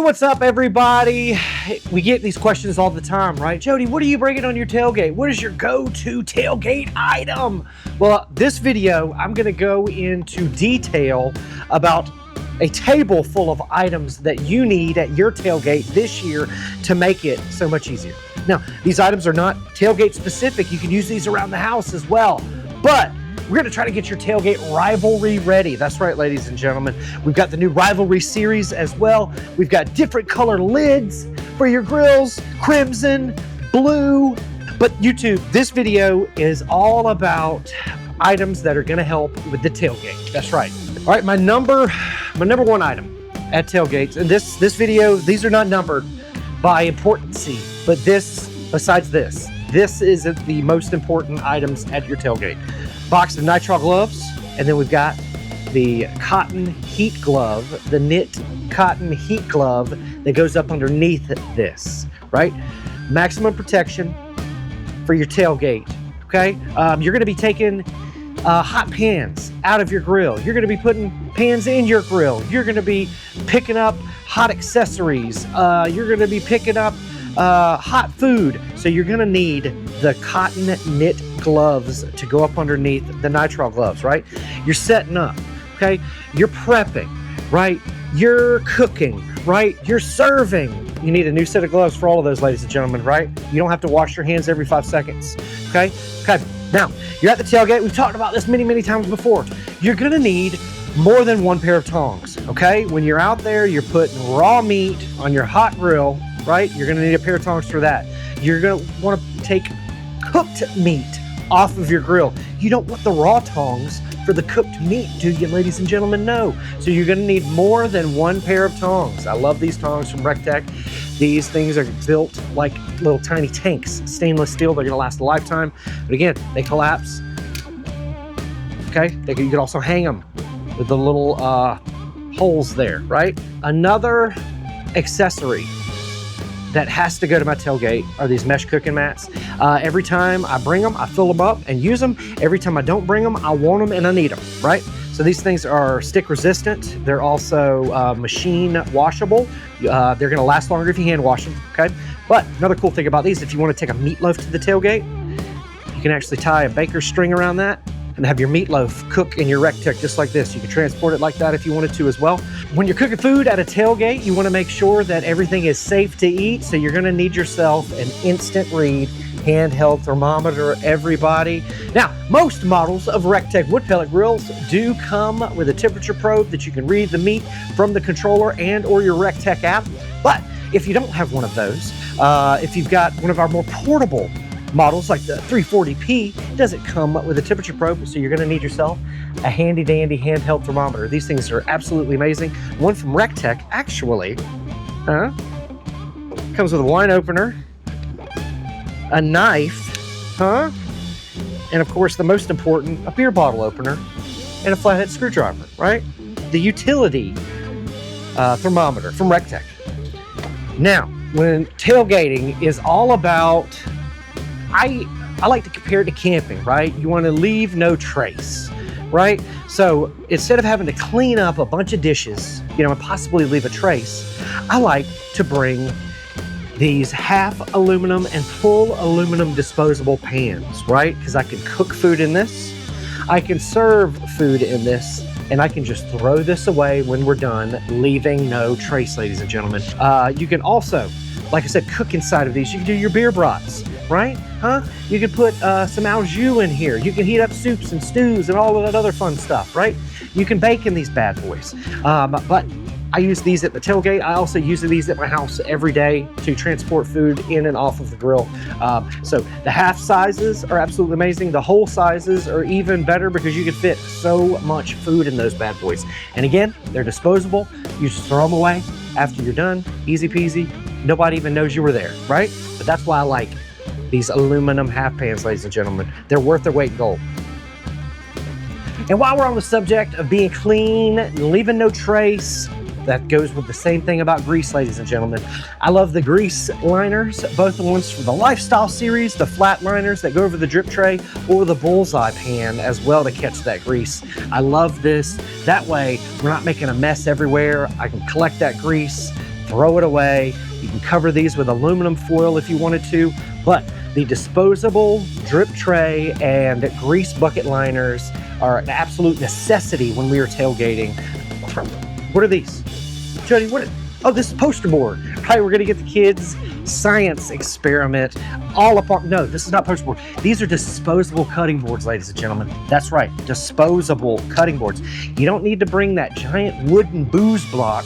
what's up, everybody? We get these questions all the time, right? Jody, what are you bringing on your tailgate? What is your go-to tailgate item? Well, this video, I'm gonna go into detail about a table full of items that you need at your tailgate this year to make it so much easier. Now, these items are not tailgate specific. You can use these around the house as well, but we're gonna try to get your tailgate rivalry ready. That's right, ladies and gentlemen. We've got the new rivalry series as well. We've got different color lids for your grills, crimson, blue. But YouTube, this video is all about items that are gonna help with the tailgate. That's right. All right, my number one item at tailgates, and this video, these are not numbered by importancy, but besides this is the most important items at your tailgate. Box of nitrile gloves, and then we've got the cotton heat glove, the knit cotton heat glove that goes up underneath this, right? Maximum protection for your tailgate, okay? You're gonna be taking hot pans out of your grill. You're gonna be putting pans in your grill. You're gonna be picking up hot accessories. You're gonna be picking up hot food. So you're gonna need the cotton knit gloves to go up underneath the nitrile gloves, right? You're setting up, okay? You're prepping, right? You're cooking, right? You're serving. You need a new set of gloves for all of those, ladies and gentlemen, right? You don't have to wash your hands every 5 seconds, okay? Okay, now, you're at the tailgate. We've talked about this many times before. You're gonna need more than one pair of tongs, okay? When you're out there, you're putting raw meat on your hot grill, right? You're gonna need a pair of tongs for that. You're gonna wanna take cooked meat off of your grill. You don't want the raw tongs for the cooked meat, do you, ladies and gentlemen? No. So you're gonna need more than one pair of tongs. I love these tongs from recteq. These things are built like little tiny tanks, stainless steel. They're gonna last a lifetime. But again, they collapse, okay? You can also hang them with the little holes there, right? Another accessory that has to go to my tailgate are these mesh cooking mats. Every time I bring them, I fill them up and use them. Every time I don't bring them, I want them and I need them, right? So these things are stick resistant. They're also machine washable. They're gonna last longer if you hand wash them, okay? But another cool thing about these, if you wanna take a meatloaf to the tailgate, you can actually tie a baker's string around that and have your meatloaf cook in your recteq just like this. You can transport it like that if you wanted to as well. When you're cooking food at a tailgate, you want to make sure that everything is safe to eat. So you're going to need yourself an instant read handheld thermometer, everybody. Now, most models of recteq wood pellet grills do come with a temperature probe that you can read the meat from the controller and or your recteq app. But if you don't have one of those, if you've got one of our more portable models like the 340p, doesn't come with a temperature probe, so you're going to need yourself a handy dandy handheld thermometer. These things are absolutely amazing. One from recteq actually comes with a wine opener, a knife, and of course the most important, a beer bottle opener and a flathead screwdriver, right? The utility thermometer from recteq. Now, when tailgating is all about, I like to compare it to camping, right? You want to leave no trace, right? So instead of having to clean up a bunch of dishes, and possibly leave a trace, I like to bring these half aluminum and full aluminum disposable pans, right? Because I can cook food in this, I can serve food in this, and I can just throw this away when we're done, leaving no trace, ladies and gentlemen. You can also, like I said, cook inside of these. You can do your beer brats, right? You can put some au jus in here. You can heat up soups and stews and all of that other fun stuff, right? You can bake in these bad boys. But I use these at the tailgate. I also use these at my house every day to transport food in and off of the grill. So the half sizes are absolutely amazing. The whole sizes are even better because you can fit so much food in those bad boys. And again, they're disposable. You just throw them away after you're done. Easy peasy. Nobody even knows you were there, right? But that's why I like these aluminum half pans, ladies and gentlemen. They're worth their weight in gold. And while we're on the subject of being clean and leaving no trace, that goes with the same thing about grease, ladies and gentlemen. I love the grease liners, both the ones from the Lifestyle series, the flat liners that go over the drip tray, or the bullseye pan as well to catch that grease. I love this. That way, we're not making a mess everywhere. I can collect that grease, throw it away. You can cover these with aluminum foil if you wanted to, but the disposable drip tray and grease bucket liners are an absolute necessity when we are tailgating. What are these? Jody, oh, this is poster board. Right, we're gonna get the kids' science experiment all upon, no, this is not poster board. These are disposable cutting boards, ladies and gentlemen. That's right, disposable cutting boards. You don't need to bring that giant wooden booze block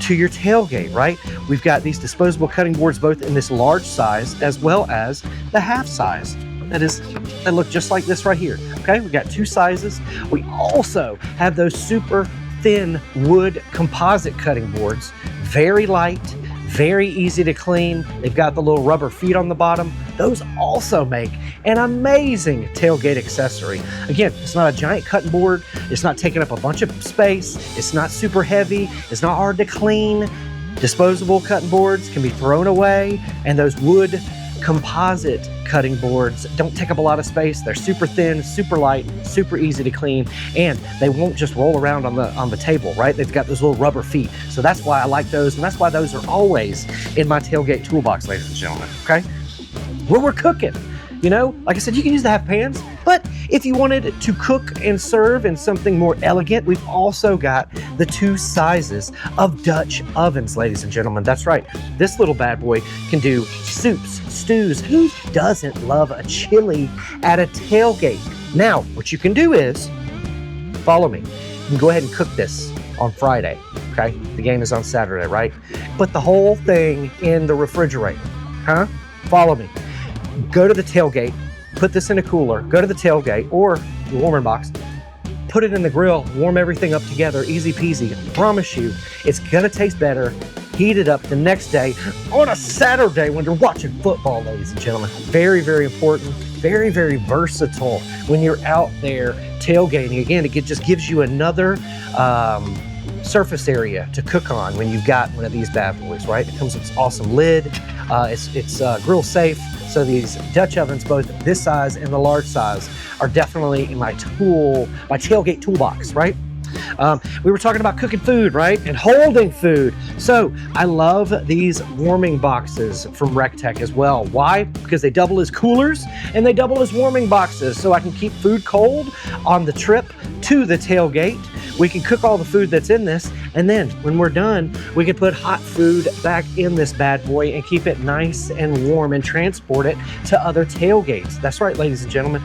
to your tailgate, right? We've got these disposable cutting boards both in this large size as well as the half size. That look just like this right here, okay? We've got two sizes. We also have those super thin wood composite cutting boards, very light, very easy to clean. They've got the little rubber feet on the bottom. Those also make an amazing tailgate accessory. Again, it's not a giant cutting board. It's not taking up a bunch of space. It's not super heavy. It's not hard to clean. Disposable cutting boards can be thrown away, and those wood composite cutting boards don't take up a lot of space. They're super thin, super light, super easy to clean, and they won't just roll around on the table, right? They've got those little rubber feet. So that's why I like those, and that's why those are always in my tailgate toolbox, ladies and gentlemen, okay? When we're cooking, you know, like I said, you can use the half pans, but if you wanted to cook and serve in something more elegant, we've also got the two sizes of Dutch ovens, ladies and gentlemen. That's right. This little bad boy can do soups, stews. Who doesn't love a chili at a tailgate? Now, what you can do is, follow me. You can go ahead and cook this on Friday, okay? The game is on Saturday, right? Put the whole thing in the refrigerator, huh? Follow me. Go to the tailgate, put this in a cooler, go to the tailgate or the warming box, put it in the grill, warm everything up together, easy peasy. I promise you, it's gonna taste better. Heat it up the next day on a Saturday when you're watching football, ladies and gentlemen. Very, very important, very, very versatile when you're out there tailgating. Again, it just gives you another surface area to cook on when you've got one of these bad boys, right? It comes with this awesome lid. It's grill safe. So these Dutch ovens, both this size and the large size, are definitely in my tailgate toolbox, right? We were talking about cooking food, right? And holding food. So I love these warming boxes from recteq as well. Why? Because they double as coolers and they double as warming boxes. So I can keep food cold on the trip to the tailgate. We can cook all the food that's in this, and then when we're done, we can put hot food back in this bad boy and keep it nice and warm and transport it to other tailgates. That's right, ladies and gentlemen.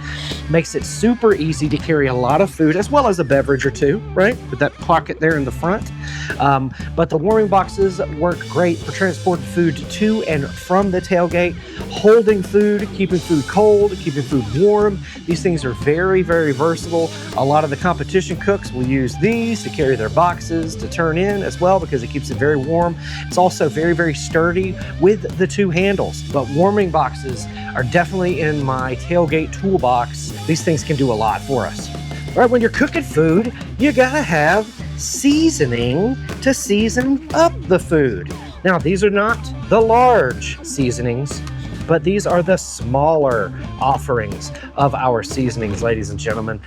Makes it super easy to carry a lot of food as well as a beverage or two, right? With that pocket there in the front. But the warming boxes work great for transporting food to and from the tailgate, holding food, keeping food cold, keeping food warm. These things are very, very versatile. A lot of the competition cooks will use these to carry their boxes to turn in as well because it keeps it very warm. It's also very, very sturdy with the two handles, but warming boxes are definitely in my tailgate toolbox. These things can do a lot for us. All right, when you're cooking food, you gotta have seasoning to season up the food. Now, these are not the large seasonings, but these are the smaller offerings of our seasonings, ladies and gentlemen.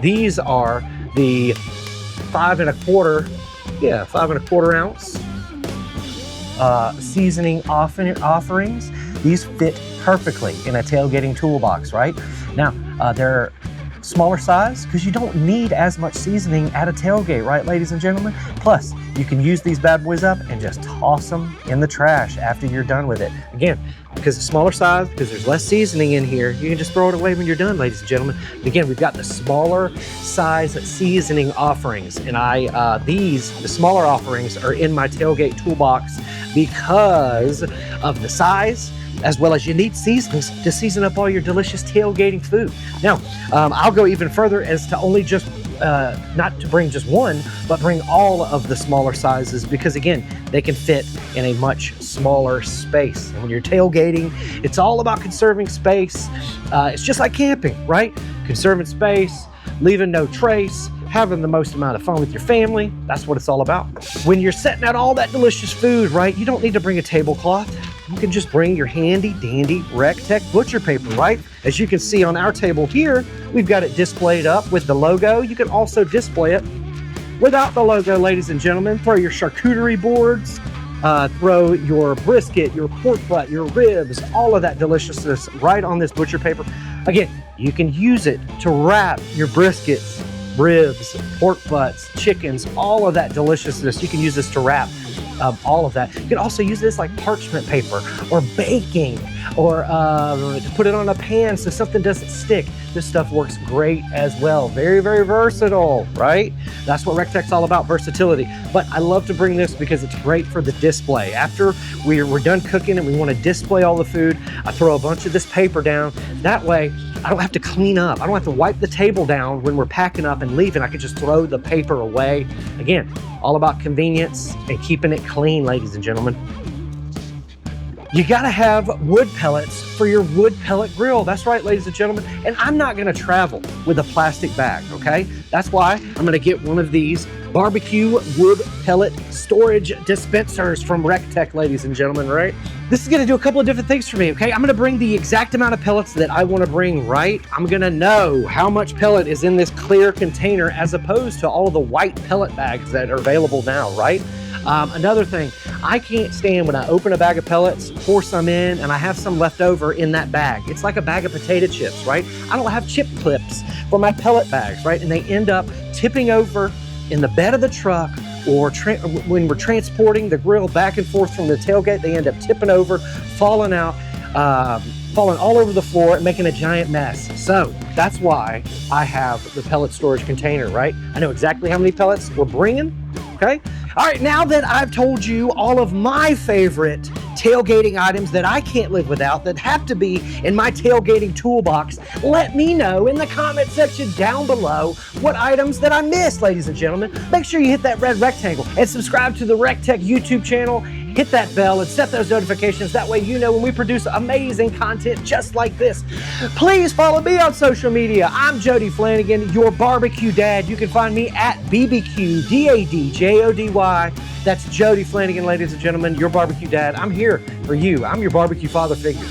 These are the 5 1/4 ounce seasoning offerings. These fit perfectly in a tailgating toolbox, right? Now, they're smaller size because you don't need as much seasoning at a tailgate, right, ladies and gentlemen? Plus, you can use these bad boys up and just toss them in the trash after you're done with it. Again, because it's smaller size, because there's less seasoning in here, you can just throw it away when you're done, ladies and gentlemen. Again, we've got the smaller size seasoning offerings, and the smaller offerings are in my tailgate toolbox because of the size, as well as you need seasonings to season up all your delicious tailgating food. Now, I'll go even further as to only just, not to bring just one, but bring all of the smaller sizes because again, they can fit in a much smaller space. And when you're tailgating, it's all about conserving space. It's just like camping, right? Conserving space, leaving no trace, having the most amount of fun with your family. That's what it's all about. When you're setting out all that delicious food, right, you don't need to bring a tablecloth. You can just bring your handy dandy recteq butcher paper, right? As you can see on our table here, we've got it displayed up with the logo. You can also display it without the logo, ladies and gentlemen. Throw your charcuterie boards, throw your brisket, your pork butt, your ribs, all of that deliciousness right on this butcher paper. Again, you can use it to wrap your briskets, ribs, pork butts, chickens, all of that deliciousness. You can use this to wrap all of that. You can also use this like parchment paper or baking, or to put it on a pan so something doesn't stick. This stuff works great as well. Very, very versatile, right? That's what recteq's all about, versatility. But I love to bring this because it's great for the display. After we're done cooking and we want to display all the food, I throw a bunch of this paper down. That way, I don't have to clean up. I don't have to wipe the table down when we're packing up and leaving. I can just throw the paper away. Again, all about convenience and keeping it clean, ladies and gentlemen. You gotta have wood pellets for your wood pellet grill. That's right, ladies and gentlemen. And I'm not gonna travel with a plastic bag, okay? That's why I'm gonna get one of these barbecue wood pellet storage dispensers from recteq, ladies and gentlemen, right? This is gonna do a couple of different things for me, okay? I'm gonna bring the exact amount of pellets that I wanna bring, right? I'm gonna know how much pellet is in this clear container as opposed to all the white pellet bags that are available now, right? Another thing, I can't stand when I open a bag of pellets, pour some in, and I have some left over in that bag. It's like a bag of potato chips, right? I don't have chip clips for my pellet bags, right? And they end up tipping over in the bed of the truck, or when we're transporting the grill back and forth from the tailgate, they end up tipping over, falling out, falling all over the floor and making a giant mess. So that's why I have the pellet storage container, right? I know exactly how many pellets we're bringing, okay? All right, now that I've told you all of my favorite tailgating items that I can't live without, that have to be in my tailgating toolbox, let me know in the comment section down below what items that I missed, ladies and gentlemen. Make sure you hit that red rectangle and subscribe to the recteq YouTube channel. Hit that bell and set those notifications. That way you know when we produce amazing content just like this. Please follow me on social media. I'm Jody Flanagan, your barbecue dad. You can find me at BBQ Dad Jody. That's Jody Flanagan, ladies and gentlemen, your barbecue dad. I'm here for you. I'm your barbecue father figure.